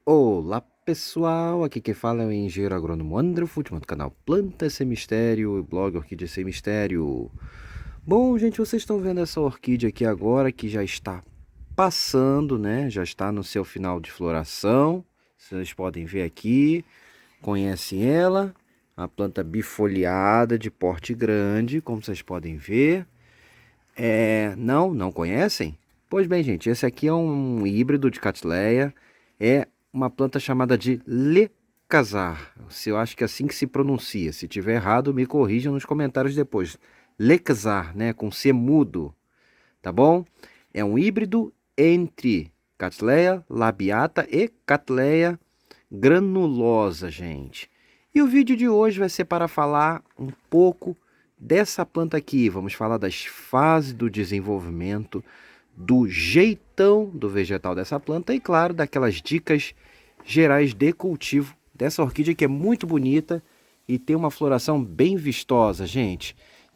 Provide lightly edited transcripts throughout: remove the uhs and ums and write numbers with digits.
Olá pessoal, aqui quem fala é o engenheiro agrônomo André Futman do canal Planta Sem Mistério e blog Orquídea Sem Mistério. Bom, gente, vocês estão vendo essa orquídea aqui agora que já está passando, né? Já está no seu final de floração. Vocês podem ver aqui, conhecem ela, a planta bifoliada de porte grande, como vocês podem ver. Não conhecem? Pois bem, gente, esse aqui é um híbrido de Cattleya. É uma planta chamada de Lecazar. Eu acho que é assim que se pronuncia. Se tiver errado, me corrijam nos comentários depois. Lecazar, né? Com C mudo, tá bom? É um híbrido entre Cattleya labiata e Cattleya granulosa, gente. E o vídeo de hoje vai ser para falar um pouco dessa planta aqui. Vamos falar das fases do desenvolvimento, do jeitão do vegetal dessa planta e, claro, daquelas dicas gerais de cultivo dessa orquídea que é muito bonita e tem uma floração bem vistosa, gente.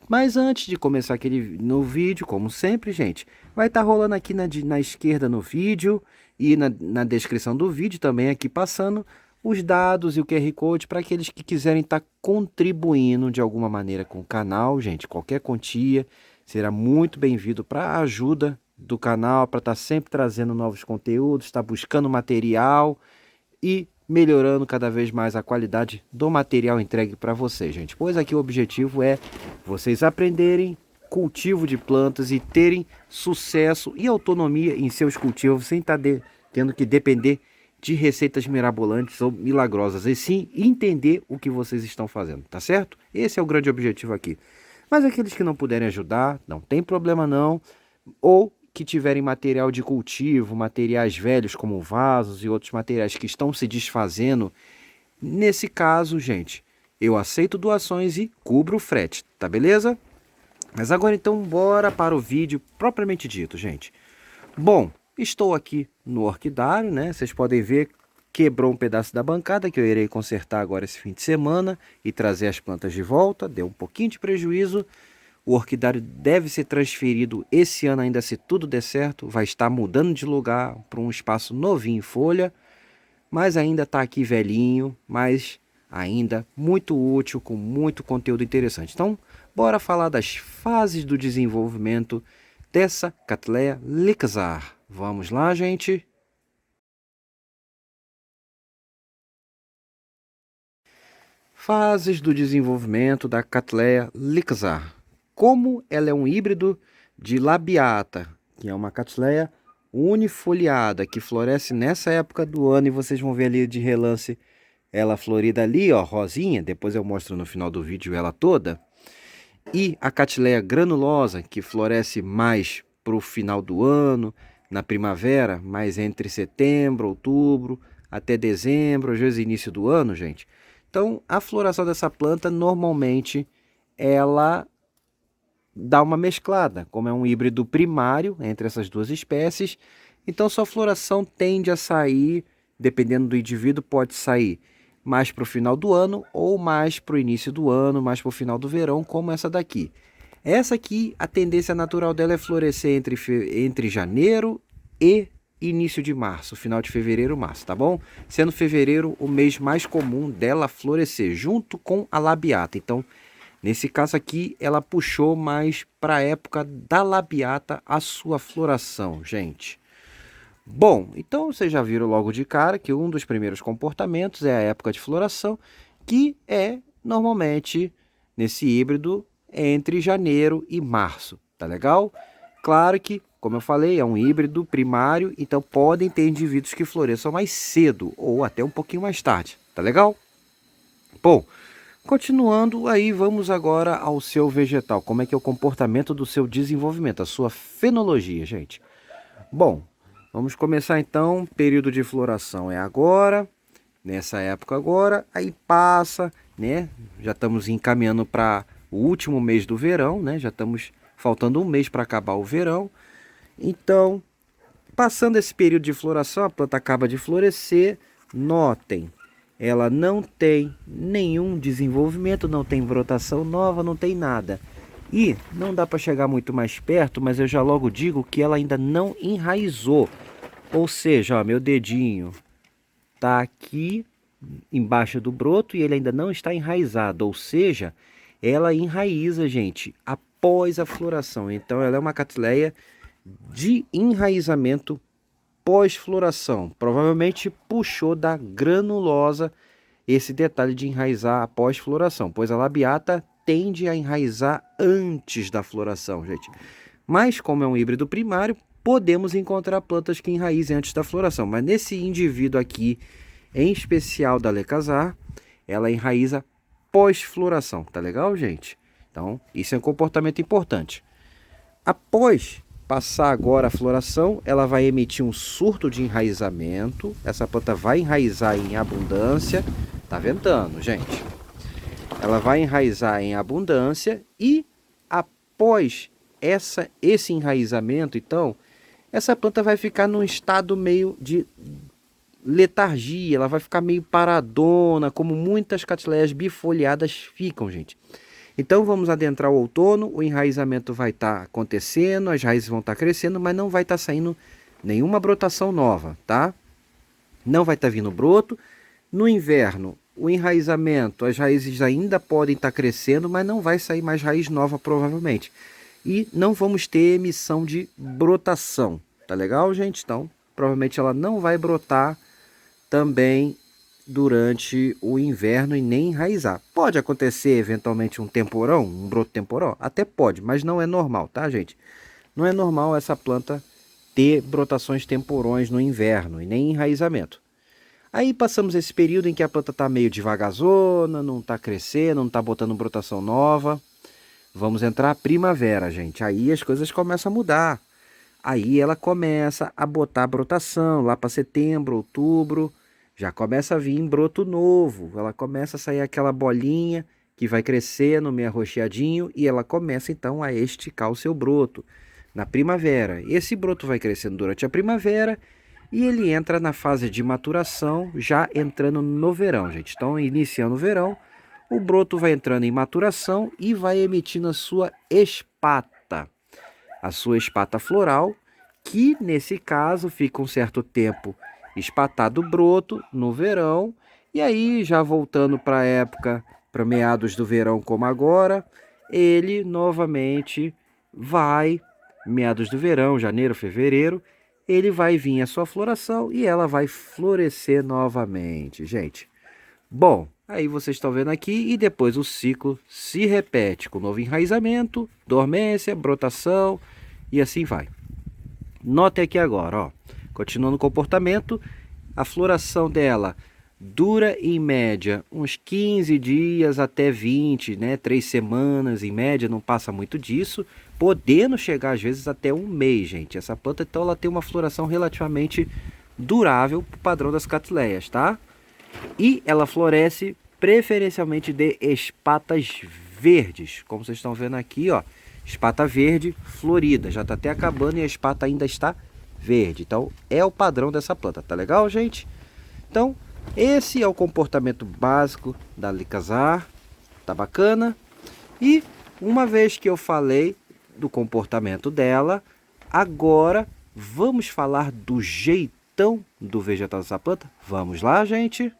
Mas antes de começar aquele no vídeo, como sempre, gente, vai estar rolando aqui na esquerda no vídeo e na descrição do vídeo também aqui passando os dados e o QR Code para aqueles que quiserem estar contribuindo de alguma maneira com o canal, gente. Qualquer quantia será muito bem-vindo para a ajuda do canal, para estar sempre trazendo novos conteúdos, estar buscando material e melhorando cada vez mais a qualidade do material entregue para vocês, gente. Pois aqui o objetivo é vocês aprenderem cultivo de plantas e terem sucesso e autonomia em seus cultivos sem estar tendo que depender de receitas mirabolantes ou milagrosas, e sim entender o que vocês estão fazendo, tá certo? Esse é o grande objetivo aqui. Mas aqueles que não puderem ajudar, não tem problema não, ou que tiverem material de cultivo, materiais velhos como vasos e outros materiais que estão se desfazendo, nesse caso, gente, eu aceito doações e cubro o frete, tá beleza? Mas agora então bora para o vídeo propriamente dito, gente. Bom, estou aqui no orquidário, né? Vocês podem ver, quebrou um pedaço da bancada que eu irei consertar agora esse fim de semana e trazer as plantas de volta. Deu um pouquinho de prejuízo. O orquidário deve ser transferido esse ano ainda, se tudo der certo. Vai estar mudando de lugar para um espaço novinho em folha, mas ainda está aqui velhinho, mas ainda muito útil, com muito conteúdo interessante. Então, bora falar das fases do desenvolvimento dessa Cattleya Lecazar. Vamos lá, gente? Fases do desenvolvimento da Cattleya Lecazar. Como ela é um híbrido de labiata, que é uma Cattleya unifoliada, que floresce nessa época do ano, e vocês vão ver ali de relance ela florida ali, ó, rosinha, depois eu mostro no final do vídeo ela toda. E a Cattleya granulosa, que floresce mais para o final do ano, na primavera, mais entre setembro, outubro, até dezembro, às vezes início do ano, gente. Então, a floração dessa planta, normalmente, ela dá uma mesclada, como é um híbrido primário entre essas duas espécies. Então, sua floração tende a sair, dependendo do indivíduo, pode sair mais para o final do ano ou mais para o início do ano, mais para o final do verão, como essa daqui. Essa aqui, a tendência natural dela é florescer entre janeiro e início de março, final de fevereiro, março, tá bom? Sendo fevereiro o mês mais comum dela florescer, junto com a labiata. Então, nesse caso aqui, ela puxou mais para a época da labiata a sua floração, gente. Bom, então vocês já viram logo de cara que um dos primeiros comportamentos é a época de floração, que é normalmente nesse híbrido entre janeiro e março, tá legal? Claro que, como eu falei, é um híbrido primário, então podem ter indivíduos que floresçam mais cedo ou até um pouquinho mais tarde, tá legal? Bom, continuando aí, vamos agora ao seu vegetal. Como é que é o comportamento do seu desenvolvimento, a sua fenologia, gente? Bom, vamos começar então. Período de floração é agora, nessa época agora, aí passa, né? Já estamos encaminhando para o último mês do verão, né? Já estamos faltando um mês para acabar o verão. Então, passando esse período de floração, a planta acaba de florescer. Notem, ela não tem nenhum desenvolvimento, não tem brotação nova, não tem nada. E não dá para chegar muito mais perto, mas eu já logo digo que ela ainda não enraizou. Ou seja, ó, meu dedinho está aqui embaixo do broto e ele ainda não está enraizado, ou seja, ela enraiza, gente, após a floração. Então ela é uma catleia de enraizamento pós-floração. Provavelmente puxou da granulosa esse detalhe de enraizar após floração, pois a labiata tende a enraizar antes da floração, gente. Mas como é um híbrido primário, podemos encontrar plantas que enraizem antes da floração. Mas nesse indivíduo aqui, em especial da Lecazar, ela enraiza pós-floração. Tá legal, gente? Então, isso é um comportamento importante. Após passar agora a floração, ela vai emitir um surto de enraizamento. Essa planta vai enraizar em abundância. Tá ventando, gente. Ela vai enraizar em abundância e após esse enraizamento, então, essa planta vai ficar num estado meio de letargia, ela vai ficar meio paradona, como muitas catleias bifoliadas ficam, gente. Então vamos adentrar o outono, o enraizamento vai estar acontecendo, as raízes vão estar crescendo, mas não vai estar saindo nenhuma brotação nova, tá? Não vai estar vindo broto. No inverno, o enraizamento, as raízes ainda podem estar crescendo, mas não vai sair mais raiz nova provavelmente. E não vamos ter emissão de brotação, tá legal, gente? Então, provavelmente ela não vai brotar também durante o inverno e nem enraizar. Pode acontecer eventualmente um temporão, um broto temporal? Até pode, mas não é normal, tá, gente? Não é normal essa planta ter brotações temporões no inverno e nem enraizamento. Aí passamos esse período em que a planta está meio devagarzona, não está crescendo, não está botando brotação nova. Vamos entrar primavera, gente. Aí as coisas começam a mudar. Aí ela começa a botar brotação lá para setembro, outubro. Já começa a vir broto novo. Ela começa a sair aquela bolinha que vai crescendo, meio arroxeadinho. E ela começa então a esticar o seu broto na primavera. Esse broto vai crescendo durante a primavera e ele entra na fase de maturação, já entrando no verão, gente. Então, iniciando o verão, o broto vai entrando em maturação e vai emitindo a sua espata. A sua espata floral, que nesse caso fica um certo tempo espatado o broto no verão. E aí, já voltando para a época, para meados do verão como agora, ele novamente vai, meados do verão, janeiro, fevereiro, ele vai vir a sua floração e ela vai florescer novamente, gente. Bom, aí vocês estão vendo aqui e depois o ciclo se repete com novo enraizamento, dormência, brotação e assim vai. Note aqui agora, ó, continuando o comportamento, a floração dela dura em média uns 15 dias até 20, né? 3 semanas em média, não passa muito disso, podendo chegar às vezes até um mês, gente. Essa planta então ela tem uma floração relativamente durável para o padrão das catleias, tá? E ela floresce preferencialmente de espatas verdes, como vocês estão vendo aqui, ó, espata verde florida, já está até acabando e a espata ainda está verde. Então é o padrão dessa planta, tá legal, gente? Então esse é o comportamento básico da Lecazar, tá bacana? E uma vez que eu falei do comportamento dela, agora vamos falar do jeitão do vegetal dessa planta? Vamos lá, gente?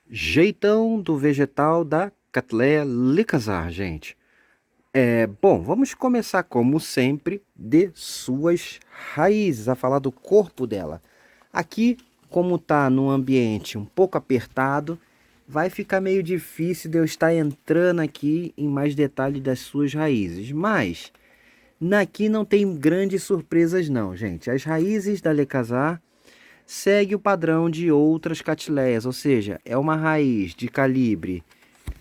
Jeitão do vegetal da Cattleya Lecazar, gente. Bom, vamos começar como sempre de suas raízes, a falar do corpo dela. Aqui, como está num ambiente um pouco apertado, vai ficar meio difícil de eu estar entrando aqui em mais detalhe das suas raízes. Mas, aqui não tem grandes surpresas não, gente. As raízes da Lecazar seguem o padrão de outras catleias, ou seja, é uma raiz de calibre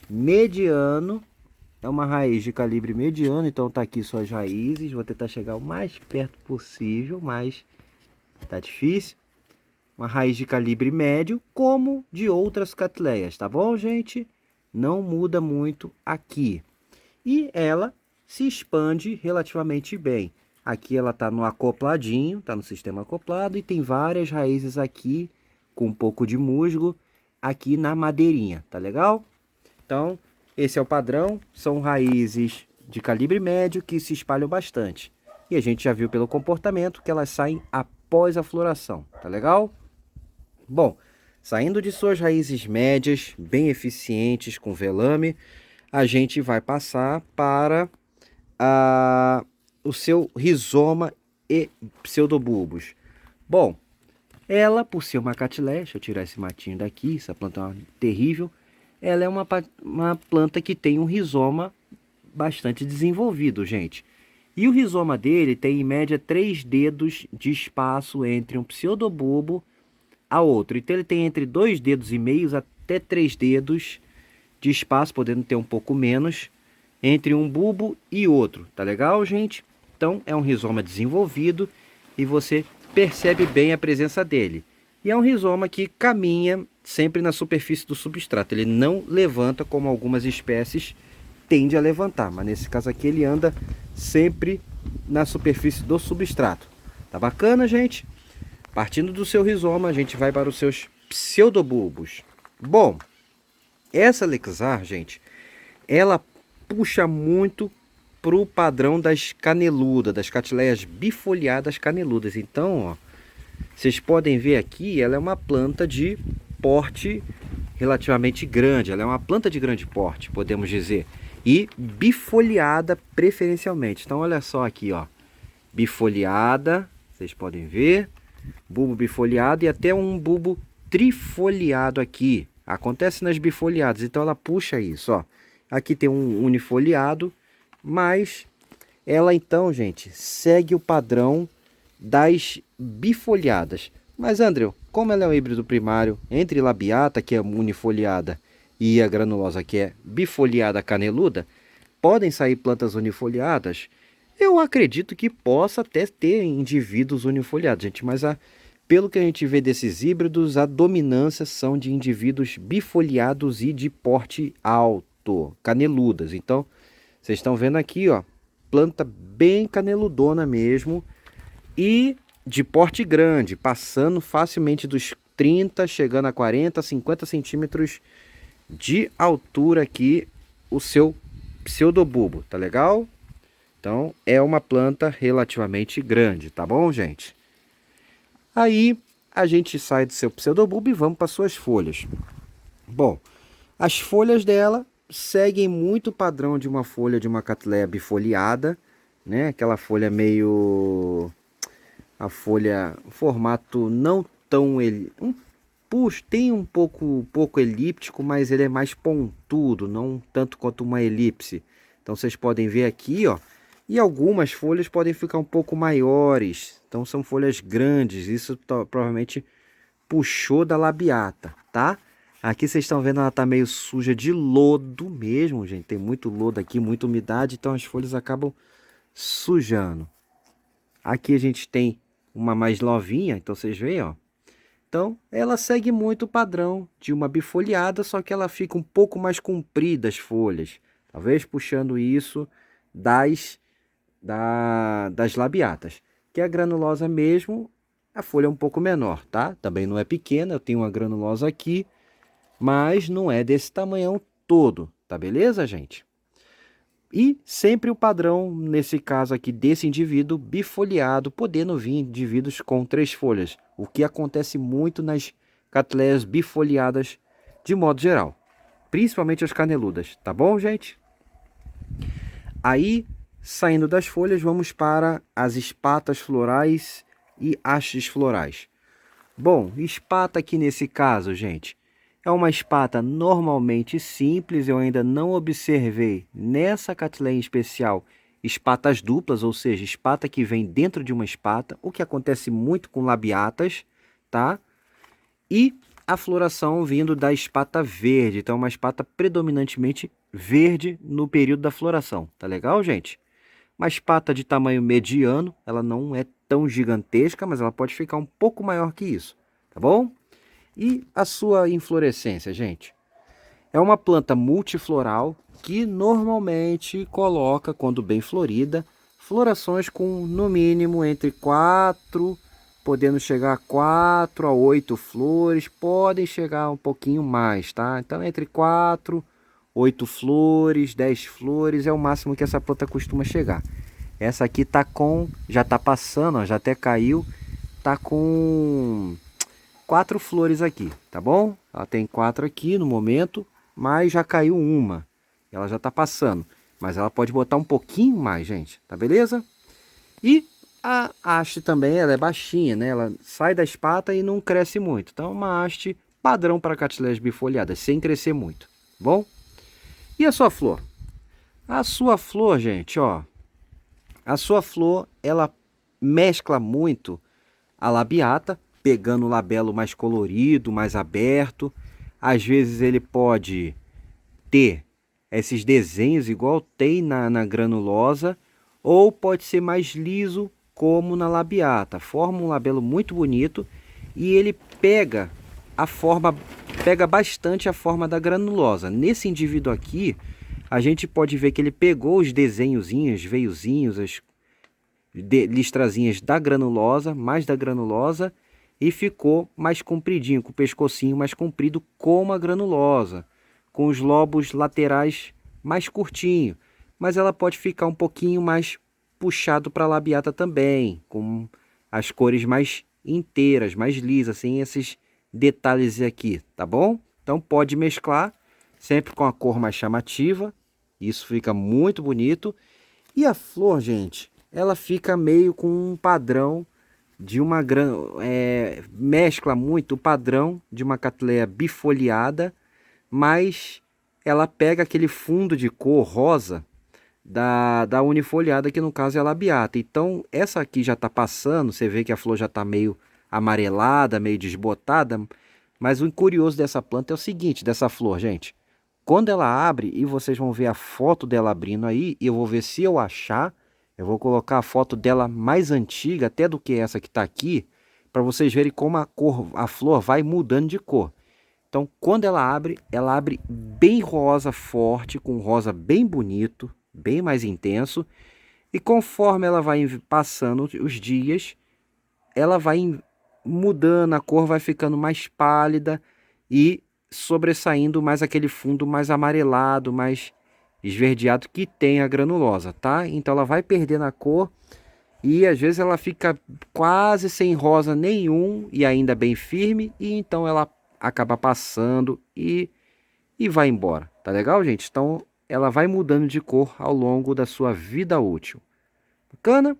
mediano. É uma raiz de calibre mediano, então tá aqui suas raízes. Vou tentar chegar o mais perto possível, mas tá difícil. Uma raiz de calibre médio, como de outras catleias, tá bom, gente? Não muda muito aqui. E ela se expande relativamente bem. Aqui ela tá no acopladinho, tá no sistema acoplado e tem várias raízes aqui com um pouco de musgo aqui na madeirinha, tá legal? Então, esse é o padrão, são raízes de calibre médio que se espalham bastante. E a gente já viu pelo comportamento que elas saem após a floração, tá legal? Bom, saindo de suas raízes médias, bem eficientes com velame, a gente vai passar para o seu rizoma e pseudobulbos. Bom, ela, por ser uma catiléia, deixa eu tirar esse matinho daqui, essa planta é terrível, ela é uma planta que tem um rizoma bastante desenvolvido, gente. E o rizoma dele tem em média 3 dedos de espaço entre um pseudobulbo a outro. Então ele tem entre 2 dedos e meio até 3 dedos de espaço, podendo ter um pouco menos, entre um bulbo e outro. Tá legal, gente? Então é um rizoma desenvolvido e você percebe bem a presença dele. E é um rizoma que caminha sempre na superfície do substrato. Ele não levanta como algumas espécies tendem a levantar, mas nesse caso aqui ele anda sempre na superfície do substrato. Tá bacana, gente? Partindo do seu rizoma, a gente vai para os seus pseudobulbos. Bom, essa Lexar, gente, ela puxa muito para o padrão das caneludas, das catileias bifoliadas caneludas. Então, ó, vocês podem ver aqui, ela é uma planta de porte relativamente grande. Ela é uma planta de grande porte, podemos dizer. E bifoliada preferencialmente. Então, olha só aqui, ó. Bifoliada, vocês podem ver. Bulbo bifoliado e até um bulbo trifoliado aqui. Acontece nas bifoliadas, então ela puxa isso, ó. Aqui tem um unifoliado, mas ela então, gente, segue o padrão das bifoliadas. Mas, André, como ela é um híbrido primário entre labiata, que é unifoliada, e a granulosa, que é bifoliada caneluda, podem sair plantas unifoliadas? Eu acredito que possa até ter indivíduos unifoliados, gente, mas pelo que a gente vê desses híbridos, a dominância são de indivíduos bifoliados e de porte alto, caneludas. Então, vocês estão vendo aqui, ó, planta bem caneludona mesmo e de porte grande, passando facilmente dos 30, chegando a 40, 50 centímetros de altura aqui o seu pseudobulbo, tá legal? Então, é uma planta relativamente grande, tá bom, gente? Aí, a gente sai do seu pseudobulbo e vamos para suas folhas. Bom, as folhas dela seguem muito o padrão de uma folha de uma catileia bifoliada, né? Aquela folha meio... a folha, formato não tão... Puxa, tem um pouco elíptico, mas ele é mais pontudo, não tanto quanto uma elipse. Então, vocês podem ver aqui, ó. E algumas folhas podem ficar um pouco maiores. Então, são folhas grandes. Isso provavelmente puxou da labiata, tá? Aqui vocês estão vendo, ela tá meio suja de lodo mesmo, gente. Tem muito lodo aqui, muita umidade, então as folhas acabam sujando. Aqui a gente tem uma mais novinha, então vocês veem, ó. Então, ela segue muito o padrão de uma bifoliada, só que ela fica um pouco mais comprida as folhas. Talvez puxando isso das labiatas. Que a granulosa mesmo, a folha é um pouco menor, tá? Também não é pequena, eu tenho uma granulosa aqui, mas não é desse tamanhão todo, tá beleza, gente? E sempre o padrão, nesse caso aqui, desse indivíduo bifoliado, podendo vir indivíduos com 3 folhas, o que acontece muito nas catileias bifoliadas de modo geral, principalmente as caneludas, tá bom, gente? Aí, saindo das folhas, vamos para as espatas florais e hastes florais. Bom, espata aqui nesse caso, gente, é uma espata normalmente simples. Eu ainda não observei nessa catileia em especial espatas duplas, ou seja, espata que vem dentro de uma espata, o que acontece muito com labiatas, tá? E a floração vindo da espata verde, então uma espata predominantemente verde no período da floração, tá legal, gente? Uma espata de tamanho mediano, ela não é tão gigantesca, mas ela pode ficar um pouco maior que isso, tá bom? E a sua inflorescência, gente? É uma planta multifloral que normalmente coloca, quando bem florida, florações com no mínimo entre 4, podendo chegar a 4 a 8 flores, podem chegar um pouquinho mais, tá? Então entre 4, 8 flores, 10 flores é o máximo que essa planta costuma chegar. Essa aqui tá com, já tá passando, ó, já até caiu, tá com 4 flores aqui, tá bom? Ela tem 4 aqui no momento, mas já caiu uma. Ela já tá passando, mas ela pode botar um pouquinho mais, gente, tá beleza? E a haste também, ela é baixinha, né? Ela sai da espata e não cresce muito. Então é uma haste padrão para catileias bifoliadas, sem crescer muito, tá bom? E a sua flor? A sua flor, gente, ó, a sua flor, ela mescla muito a labiata, pegando o labelo mais colorido, mais aberto. Às vezes ele pode ter esses desenhos igual tem na granulosa, ou pode ser mais liso como na labiata. Forma um labelo muito bonito e ele pega a forma, pega bastante a forma da granulosa. Nesse indivíduo aqui, a gente pode ver que ele pegou os desenhozinhos, veiozinhos, as listrazinhas da granulosa, mais da granulosa, e ficou mais compridinho, com o pescocinho mais comprido como a granulosa, com os lobos laterais mais curtinho, mas ela pode ficar um pouquinho mais puxado para a labiata também, com as cores mais inteiras, mais lisas, sem esses detalhes aqui, tá bom? Então pode mesclar, sempre com a cor mais chamativa, isso fica muito bonito. E a flor, gente, ela fica meio com um padrão de uma mescla muito o padrão de uma catleia bifoliada, mas ela pega aquele fundo de cor rosa da unifoliada, que no caso é a labiata. Então essa aqui já está passando, você vê que a flor já está meio amarelada, meio desbotada, mas o curioso dessa planta é o seguinte, dessa flor, gente. Quando ela abre, e vocês vão ver a foto dela abrindo aí, e eu vou ver se eu achar, eu vou colocar a foto dela mais antiga até do que essa que está aqui, para vocês verem como a cor, a flor vai mudando de cor. Então, quando ela abre bem rosa forte, com rosa bem bonito, bem mais intenso. E conforme ela vai passando os dias, ela vai mudando, a cor vai ficando mais pálida e sobressaindo mais aquele fundo mais amarelado, mais esverdeado que tem a granulosa, tá? Então ela vai perdendo a cor e às vezes ela fica quase sem rosa nenhum e ainda bem firme, e então ela acaba passando e vai embora. Tá legal, gente? Então ela vai mudando de cor ao longo da sua vida útil. Bacana?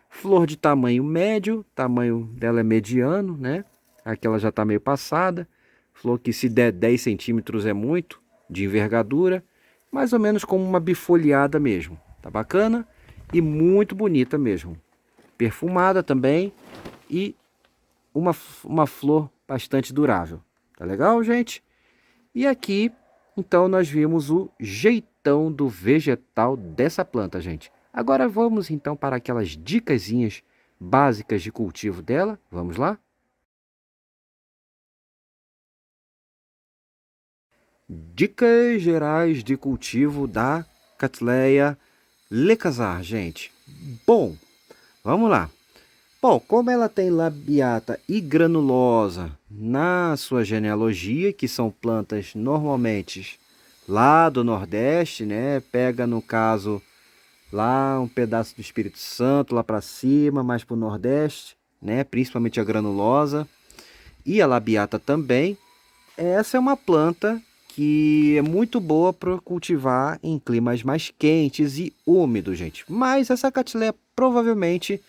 Flor de tamanho médio, tamanho dela é mediano, né? Aqui ela já está meio passada. Flor que se der 10 centímetros é muito, de envergadura. Mais ou menos como uma bifoliada mesmo. Tá bacana? E muito bonita mesmo. Perfumada também e uma flor bastante durável. Tá legal, gente? E aqui, então, nós vimos o jeitão do vegetal dessa planta, gente. Agora vamos, então, para aquelas dicasinhas básicas de cultivo dela. Vamos lá? Dicas gerais de cultivo da Cattleya lecazar, gente. Bom, vamos lá. Bom, como ela tem labiata e granulosa na sua genealogia, que são plantas normalmente lá do Nordeste, né? Pega, no caso, lá um pedaço do Espírito Santo, lá para cima, mais para o Nordeste, né? Principalmente a granulosa e a labiata também. Essa é uma planta que é muito boa para cultivar em climas mais quentes e úmidos, gente. Mas essa Cattleya provavelmente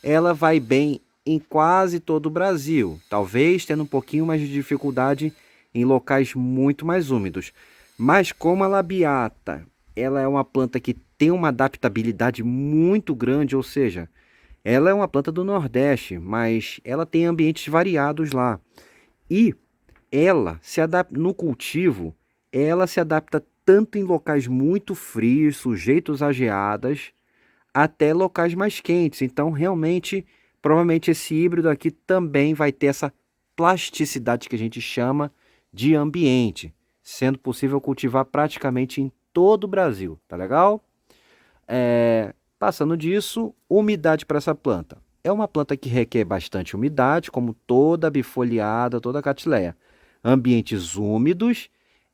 ela vai bem em quase todo o Brasil, talvez tendo um pouquinho mais de dificuldade em locais muito mais úmidos. Mas como a labiata, ela é uma planta que tem uma adaptabilidade muito grande, ou seja, ela é uma planta do Nordeste, mas ela tem ambientes variados lá. E ela se adapta no cultivo, ela se adapta tanto em locais muito frios, sujeitos a geadas, até locais mais quentes. Então, realmente, provavelmente esse híbrido aqui também vai ter essa plasticidade que a gente chama de ambiente, sendo possível cultivar praticamente em todo o Brasil, tá legal? Passando disso, umidade para essa planta. É uma planta que requer bastante umidade, como toda bifoliada, toda Cattleya. Ambientes úmidos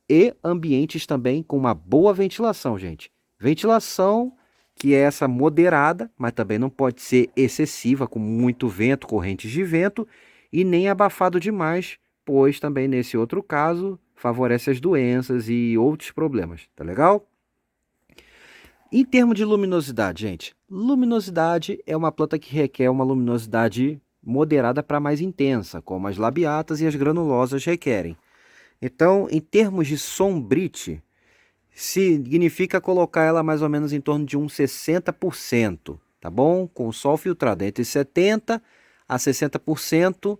e ambientes também com uma boa ventilação, gente. Ventilação que é essa moderada, mas também não pode ser excessiva, com muito vento, correntes de vento, e nem abafado demais, pois também nesse outro caso favorece as doenças e outros problemas, tá legal? Em termos de luminosidade, gente, luminosidade é uma planta que requer uma luminosidade moderada para mais intensa, como as labiatas e as granulosas requerem. Então, em termos de sombrite, significa colocar ela mais ou menos em torno de uns 60%, tá bom? Com o sol filtrado entre 70% a 60%,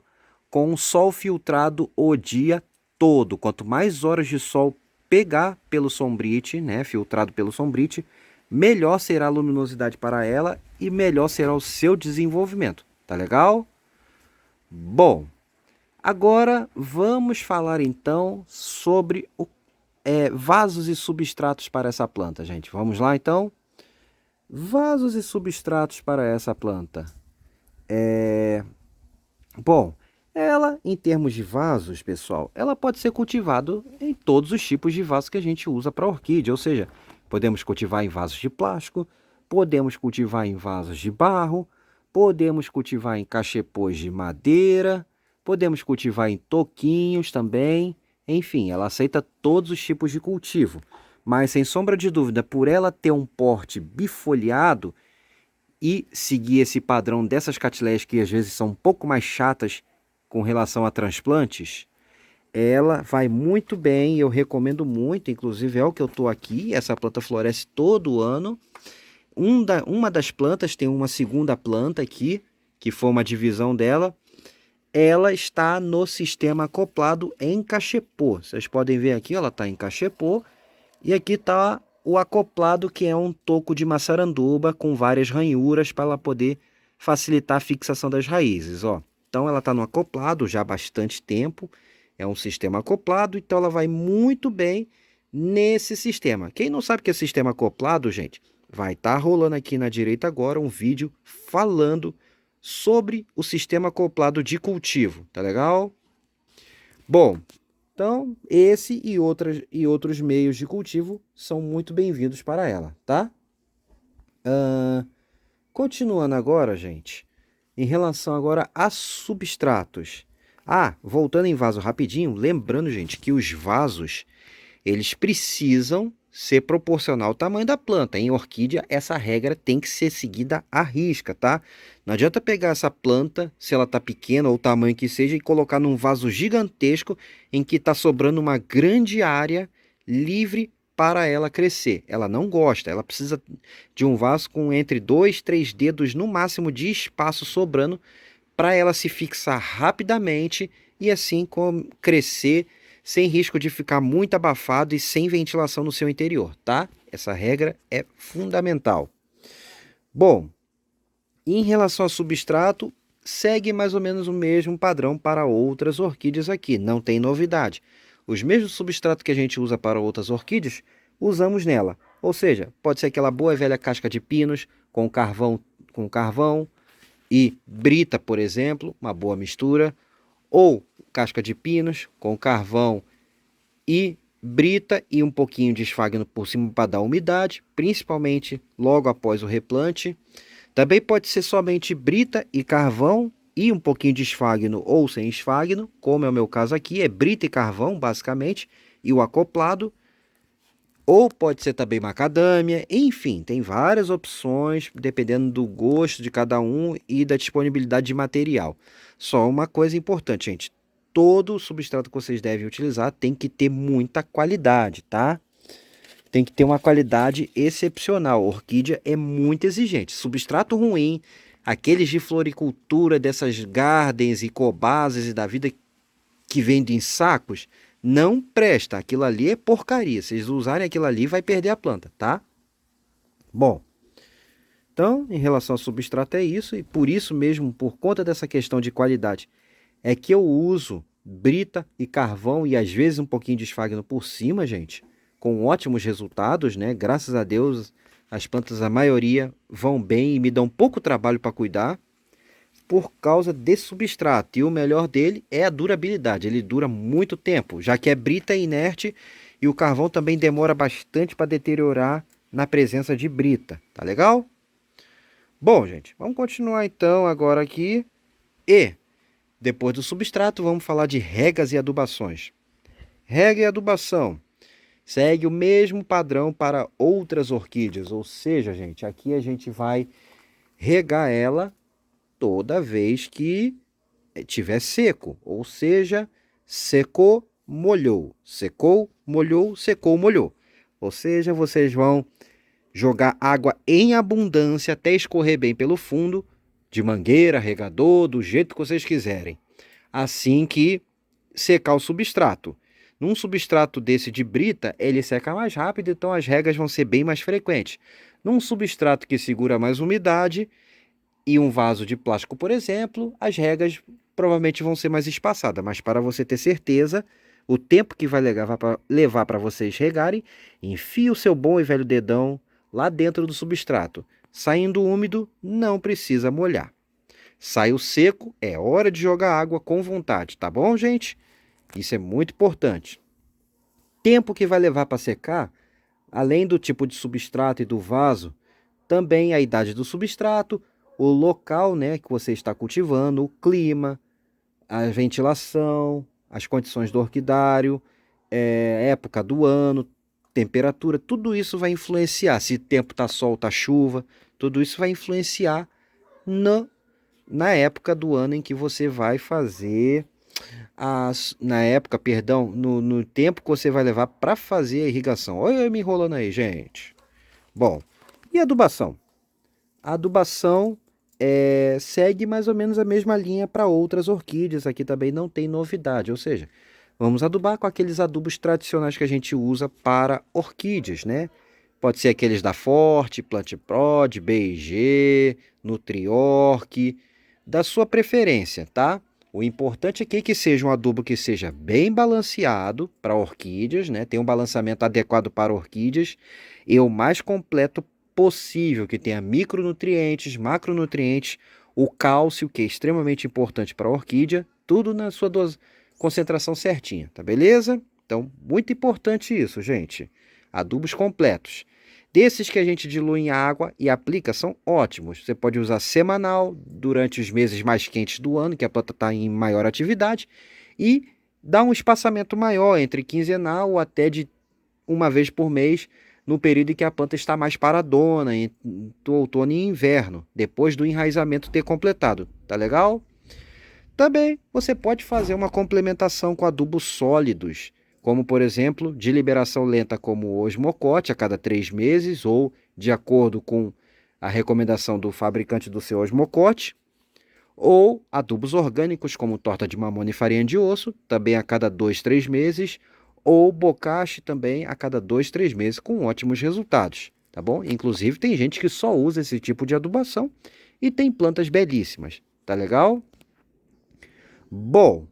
com o sol filtrado o dia todo. Quanto mais horas de sol pegar pelo sombrite, né, filtrado pelo sombrite, melhor será a luminosidade para ela e melhor será o seu desenvolvimento. Tá legal? Bom, agora vamos falar então sobre vasos e substratos para essa planta, gente. Vamos lá então? Vasos e substratos para essa planta. Bom, ela, em termos de vasos, pessoal, ela pode ser cultivada em todos os tipos de vasos que a gente usa para orquídea, ou seja, podemos cultivar em vasos de plástico, podemos cultivar em vasos de barro, podemos cultivar em cachepôs de madeira, podemos cultivar em toquinhos também. Enfim, ela aceita todos os tipos de cultivo. Mas, sem sombra de dúvida, por ela ter um porte bifoliado e seguir esse padrão dessas catileias que às vezes são um pouco mais chatas com relação a transplantes, ela vai muito bem, eu recomendo muito, inclusive é o que eu estou aqui, essa planta floresce todo ano. Uma das plantas tem uma segunda planta aqui, que foi uma divisão dela, ela está no sistema acoplado em cachepô. Vocês podem ver aqui, ela está em cachepô, e aqui está o acoplado, que é um toco de maçaranduba com várias ranhuras para ela poder facilitar a fixação das raízes, ó. Então ela está no acoplado já há bastante tempo, é um sistema acoplado, então ela vai muito bem nesse sistema. Quem não sabe o que é sistema acoplado, gente, vai estar rolando aqui na direita agora um vídeo falando sobre o sistema acoplado de cultivo, tá legal? Bom, então esse e outros meios de cultivo são muito bem-vindos para ela, tá? Continuando agora, gente, em relação agora a substratos. Voltando em vaso rapidinho, lembrando, gente, que os vasos, eles precisam ser proporcional ao tamanho da planta. Em orquídea, essa regra tem que ser seguida à risca, tá? Não adianta pegar essa planta, se ela está pequena ou o tamanho que seja, e colocar num vaso gigantesco em que está sobrando uma grande área livre para ela crescer. Ela não gosta, ela precisa de um vaso com entre 2, 3 dedos no máximo de espaço sobrando para ela se fixar rapidamente e assim crescer sem risco de ficar muito abafado e sem ventilação no seu interior, tá? Essa regra é fundamental. Bom, em relação ao substrato, segue mais ou menos o mesmo padrão para outras orquídeas aqui, não tem novidade. Os mesmos substratos que a gente usa para outras orquídeas, usamos nela. Ou seja, pode ser aquela boa e velha casca de pinos com carvão e brita, por exemplo, uma boa mistura, ou casca de pinos com carvão e brita e um pouquinho de esfagno por cima para dar umidade, principalmente logo após o replante. Também pode ser somente brita e carvão e um pouquinho de esfagno ou sem esfagno, como é o meu caso aqui, é brita e carvão basicamente, e o acoplado. Ou pode ser também macadâmia, enfim, tem várias opções, dependendo do gosto de cada um e da disponibilidade de material. Só uma coisa importante, gente, todo substrato que vocês devem utilizar tem que ter muita qualidade, tá? Tem que ter uma qualidade excepcional. A orquídea é muito exigente. Substrato ruim, aqueles de floricultura, dessas gardens e cobases e da vida que vendem em sacos, não presta. Aquilo ali é porcaria. Se vocês usarem aquilo ali, vai perder a planta, tá? Bom, então, em relação ao substrato é isso. E por isso mesmo, por conta dessa questão de qualidade, é que eu uso brita e carvão e às vezes um pouquinho de esfagno por cima, gente, com ótimos resultados, né? Graças a Deus, as plantas, a maioria, vão bem e me dão pouco trabalho para cuidar por causa desse substrato. E o melhor dele é a durabilidade. Ele dura muito tempo, já que é brita inerte e o carvão também demora bastante para deteriorar na presença de brita, tá legal? Bom, gente, vamos continuar então agora aqui. E, depois do substrato, vamos falar de regas e adubações. Rega e adubação segue o mesmo padrão para outras orquídeas, ou seja, gente, aqui a gente vai regar ela toda vez que tiver seco, ou seja, secou, molhou, secou, molhou, secou, molhou. Ou seja, vocês vão jogar água em abundância até escorrer bem pelo fundo, de mangueira, regador, do jeito que vocês quiserem. Assim que secar o substrato. Num substrato desse de brita, ele seca mais rápido, então as regas vão ser bem mais frequentes. Num substrato que segura mais umidade e um vaso de plástico, por exemplo, as regas provavelmente vão ser mais espaçadas. Mas para você ter certeza, o tempo que vai levar para vocês regarem, enfie o seu bom e velho dedão lá dentro do substrato. Saindo úmido, não precisa molhar. Saiu seco, é hora de jogar água com vontade, tá bom, gente? Isso é muito importante. Tempo que vai levar para secar, além do tipo de substrato e do vaso, também a idade do substrato, o local, né, que você está cultivando, o clima, a ventilação, as condições do orquidário, época do ano, temperatura, tudo isso vai influenciar. Se tempo tá sol, tá chuva, tudo isso vai influenciar na época do ano em que você vai fazer na época, perdão, no tempo que você vai levar para fazer a irrigação. Olha eu me enrolando aí, gente. Bom, e adubação? A adubação segue mais ou menos a mesma linha para outras orquídeas. Aqui também não tem novidade, ou seja, vamos adubar com aqueles adubos tradicionais que a gente usa para orquídeas, né? Pode ser aqueles da Forte, Plant Prod, B&G, Nutriorg, da sua preferência, tá? O importante aqui é que seja um adubo que seja bem balanceado para orquídeas, né? Tem um balanceamento adequado para orquídeas e o mais completo possível, que tenha micronutrientes, macronutrientes, o cálcio, que é extremamente importante para a orquídea, tudo na sua concentração certinha, tá beleza? Então, muito importante isso, gente. Adubos completos. Desses que a gente dilui em água e aplica, são ótimos. Você pode usar semanal, durante os meses mais quentes do ano, que a planta está em maior atividade, e dar um espaçamento maior, entre quinzenal ou até de uma vez por mês, no período em que a planta está mais paradona, entre outono e inverno, depois do enraizamento ter completado. Tá legal? Também você pode fazer uma complementação com adubos sólidos, como por exemplo, de liberação lenta como o osmocote a cada 3 meses, ou de acordo com a recomendação do fabricante do seu osmocote, ou adubos orgânicos como torta de mamona e farinha de osso, também a cada 2, 3 meses, ou bocache também a cada 2, 3 meses, com ótimos resultados, tá bom? Inclusive tem gente que só usa esse tipo de adubação e tem plantas belíssimas, tá legal? Bom,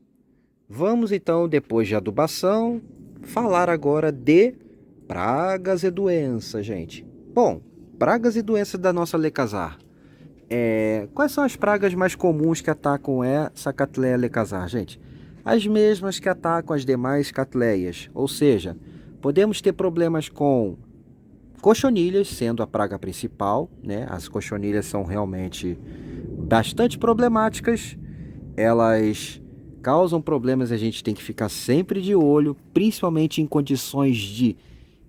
vamos então, depois de adubação, falar agora de pragas e doenças, gente. Bom, pragas e doenças da nossa Lecazar. Quais são as pragas mais comuns que atacam essa Cattleya lecazar, gente? As mesmas que atacam as demais Cattleyas, ou seja, podemos ter problemas com cochonilhas, sendo a praga principal, né? As cochonilhas são realmente bastante problemáticas, elas causam problemas, a gente tem que ficar sempre de olho, principalmente em condições de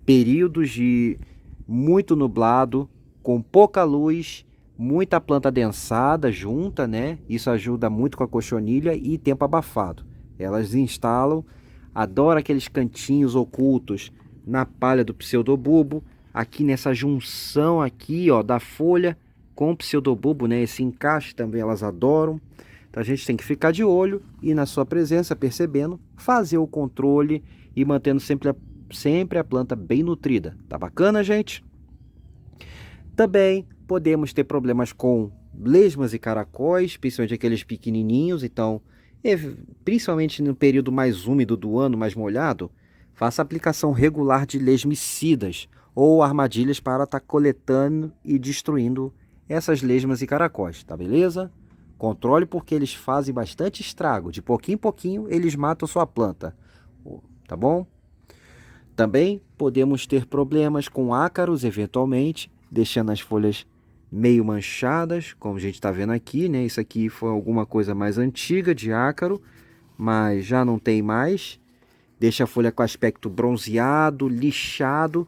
períodos de muito nublado, com pouca luz, muita planta densada junta, né? Isso ajuda muito com a cochonilha e tempo abafado. Elas instalam, adoram aqueles cantinhos ocultos na palha do pseudobulbo, aqui nessa junção aqui, ó, da folha com o pseudobulbo, né? Esse encaixe também elas adoram. Então a gente tem que ficar de olho e na sua presença, percebendo, fazer o controle e mantendo sempre a planta bem nutrida. Tá bacana, gente? Também podemos ter problemas com lesmas e caracóis, principalmente aqueles pequenininhos. Então, principalmente no período mais úmido do ano, mais molhado, faça aplicação regular de lesmicidas ou armadilhas para estar coletando e destruindo essas lesmas e caracóis, tá beleza? Controle porque eles fazem bastante estrago. De pouquinho em pouquinho eles matam sua planta, tá bom? Também podemos ter problemas com ácaros, eventualmente, deixando as folhas meio manchadas, como a gente está vendo aqui, né? Isso aqui foi alguma coisa mais antiga de ácaro, mas já não tem mais. Deixa a folha com aspecto bronzeado, lixado.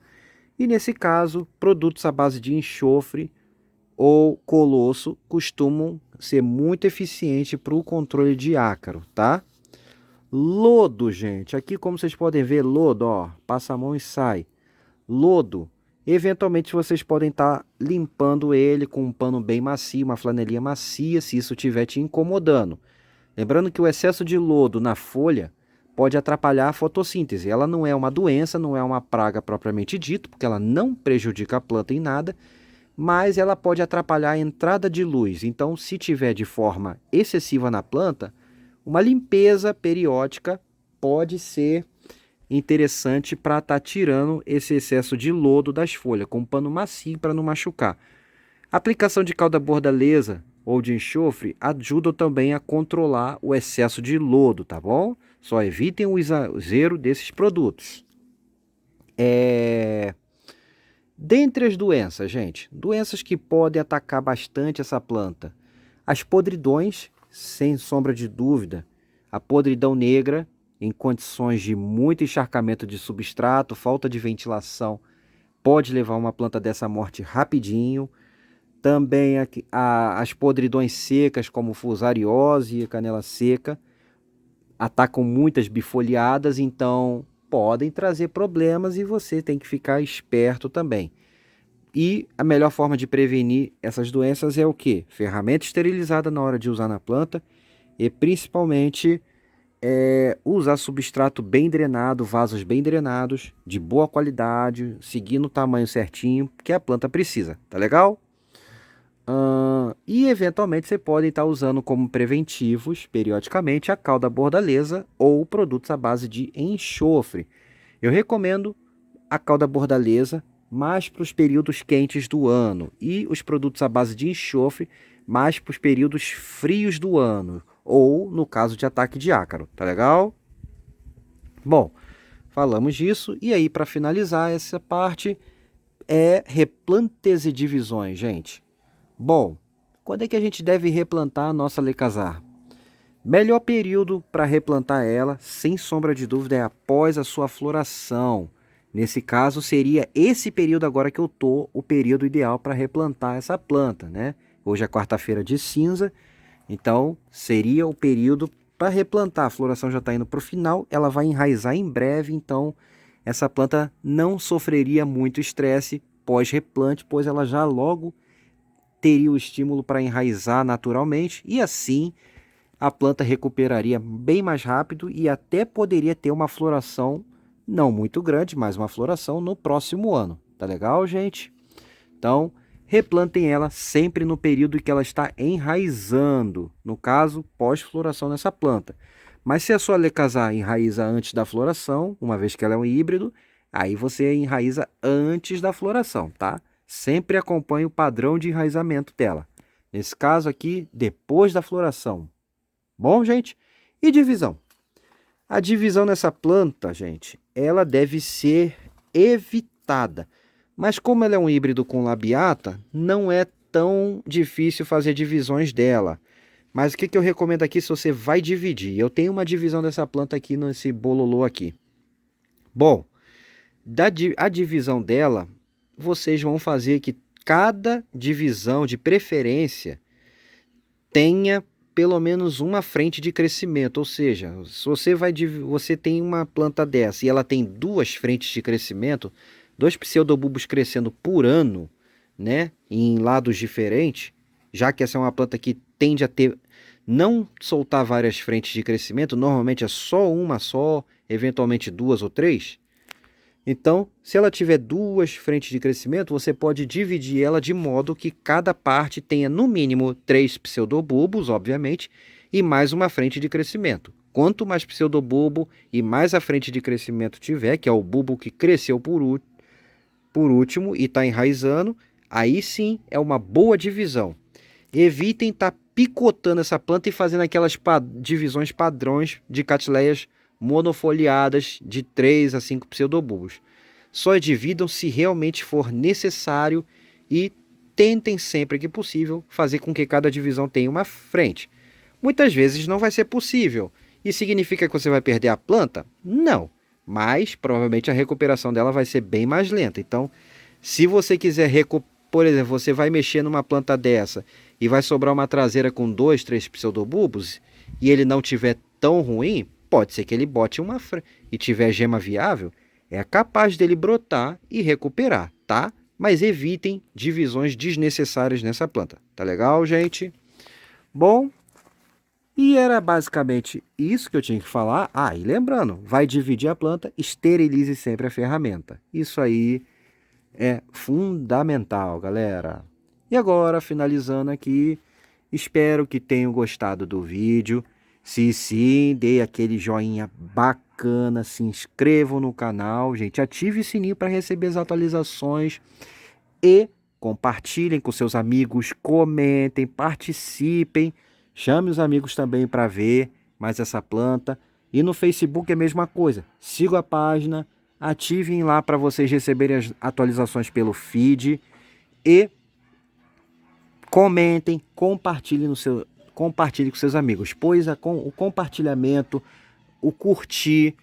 E nesse caso, produtos à base de enxofre ou colosso costumam ser muito eficientes para o controle de ácaro, tá? Lodo, gente. Aqui, como vocês podem ver, lodo, ó, passa a mão e sai. Lodo. Eventualmente vocês podem estar limpando ele com um pano bem macio, uma flanelinha macia, se isso estiver te incomodando. Lembrando que o excesso de lodo na folha pode atrapalhar a fotossíntese. Ela não é uma doença, não é uma praga propriamente dito, porque ela não prejudica a planta em nada, mas ela pode atrapalhar a entrada de luz. Então, se tiver de forma excessiva na planta, uma limpeza periódica pode ser interessante para estar tirando esse excesso de lodo das folhas, com um pano macio para não machucar. A aplicação de calda bordaleza ou de enxofre ajuda também a controlar o excesso de lodo, tá bom? Só evitem o exagero desses produtos. Dentre as doenças, gente, doenças que podem atacar bastante essa planta. As podridões, sem sombra de dúvida, a podridão negra, em condições de muito encharcamento de substrato, falta de ventilação, pode levar uma planta dessa à morte rapidinho. Também as podridões secas, como fusariose e canela seca, atacam muitas bifoliadas, então podem trazer problemas e você tem que ficar esperto também. E a melhor forma de prevenir essas doenças é o quê? Ferramenta esterilizada na hora de usar na planta e principalmente usar substrato bem drenado, vasos bem drenados, de boa qualidade, seguindo o tamanho certinho que a planta precisa, tá legal? E eventualmente você pode estar usando como preventivos, periodicamente, a calda bordaleza ou produtos à base de enxofre. Eu recomendo a calda bordaleza mais para os períodos quentes do ano e os produtos à base de enxofre mais para os períodos frios do ano ou no caso de ataque de ácaro, tá legal? Bom, falamos disso e aí para finalizar essa parte replantes e divisões, gente. Bom, quando é que a gente deve replantar a nossa Lecazar? Melhor período para replantar ela, sem sombra de dúvida, é após a sua floração. Nesse caso, seria esse período agora que eu tô, o período ideal para replantar essa planta, né? Hoje é quarta-feira de cinza, então seria o período para replantar. A floração já está indo para o final, ela vai enraizar em breve, então essa planta não sofreria muito estresse pós-replante, pois ela já logo teria o estímulo para enraizar naturalmente e assim a planta recuperaria bem mais rápido e até poderia ter uma floração não muito grande, mas uma floração no próximo ano. Tá legal, gente? Então, replantem ela sempre no período em que ela está enraizando, no caso, pós-floração nessa planta. Mas se a sua Lecazar enraiza antes da floração, uma vez que ela é um híbrido, aí você enraiza antes da floração, tá? Sempre acompanhe o padrão de enraizamento dela. Nesse caso aqui, depois da floração. Bom, gente? E divisão? A divisão nessa planta, gente, ela deve ser evitada. Mas como ela é um híbrido com labiata, não é tão difícil fazer divisões dela. Mas o que eu recomendo aqui se você vai dividir? Eu tenho uma divisão dessa planta aqui nesse bololô aqui. Bom, a divisão dela, vocês vão fazer que cada divisão de preferência tenha pelo menos uma frente de crescimento, ou seja, se você tem uma planta dessa e ela tem duas frentes de crescimento, dois pseudobulbos crescendo por ano, né, em lados diferentes, já que essa é uma planta que tende a não soltar várias frentes de crescimento, normalmente é só uma só, eventualmente duas ou três. Então, se ela tiver duas frentes de crescimento, você pode dividir ela de modo que cada parte tenha no mínimo 3 pseudobulbos, obviamente, e mais uma frente de crescimento. Quanto mais pseudobulbo e mais a frente de crescimento tiver, que é o bulbo que cresceu por último e está enraizando, aí sim é uma boa divisão. Evitem estar picotando essa planta e fazendo aquelas divisões padrões de catileias monofoliadas de 3 a 5 pseudobulbos. Só dividam se realmente for necessário e tentem sempre que possível fazer com que cada divisão tenha uma frente. Muitas vezes não vai ser possível. E significa que você vai perder a planta? Não. Mas provavelmente a recuperação dela vai ser bem mais lenta. Então, se você quiser por exemplo, você vai mexer numa planta dessa e vai sobrar uma traseira com 2, 3 pseudobulbos e ele não tiver tão ruim, pode ser que ele bote uma e tiver gema viável, é capaz dele brotar e recuperar, tá? Mas evitem divisões desnecessárias nessa planta. Tá legal, gente? Bom, e era basicamente isso que eu tinha que falar. Ah, e lembrando, vai dividir a planta, esterilize sempre a ferramenta. Isso aí é fundamental, galera. E agora, finalizando aqui, espero que tenham gostado do vídeo. Se sim, dê aquele joinha bacana, se inscrevam no canal, gente, ative o sininho para receber as atualizações e compartilhem com seus amigos, comentem, participem, chame os amigos também para ver mais essa planta. E no Facebook é a mesma coisa, sigam a página, ativem lá para vocês receberem as atualizações pelo feed e comentem, compartilhem com seus amigos, pois o compartilhamento, o curtir,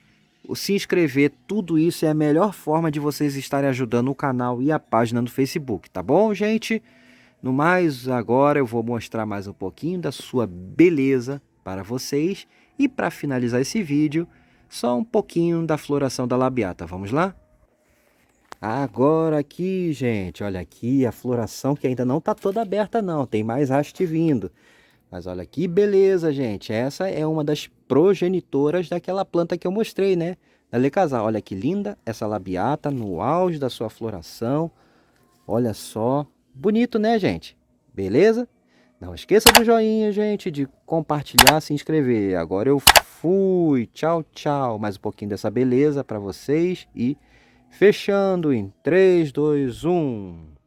o se inscrever, tudo isso é a melhor forma de vocês estarem ajudando o canal e a página no Facebook, tá bom, gente? No mais, agora eu vou mostrar mais um pouquinho da sua beleza para vocês e para finalizar esse vídeo, só um pouquinho da floração da labiata. Vamos lá? Agora aqui, gente, olha aqui a floração que ainda não está toda aberta não, tem mais haste vindo. Mas olha que beleza, gente, essa é uma das progenitoras daquela planta que eu mostrei, né? Da Lecasal. Olha que linda essa labiata no auge da sua floração. Olha só, bonito, né, gente? Beleza? Não esqueça do joinha, gente, de compartilhar, se inscrever. Agora eu fui. Tchau, tchau. Mais um pouquinho dessa beleza para vocês e fechando em 3, 2, 1.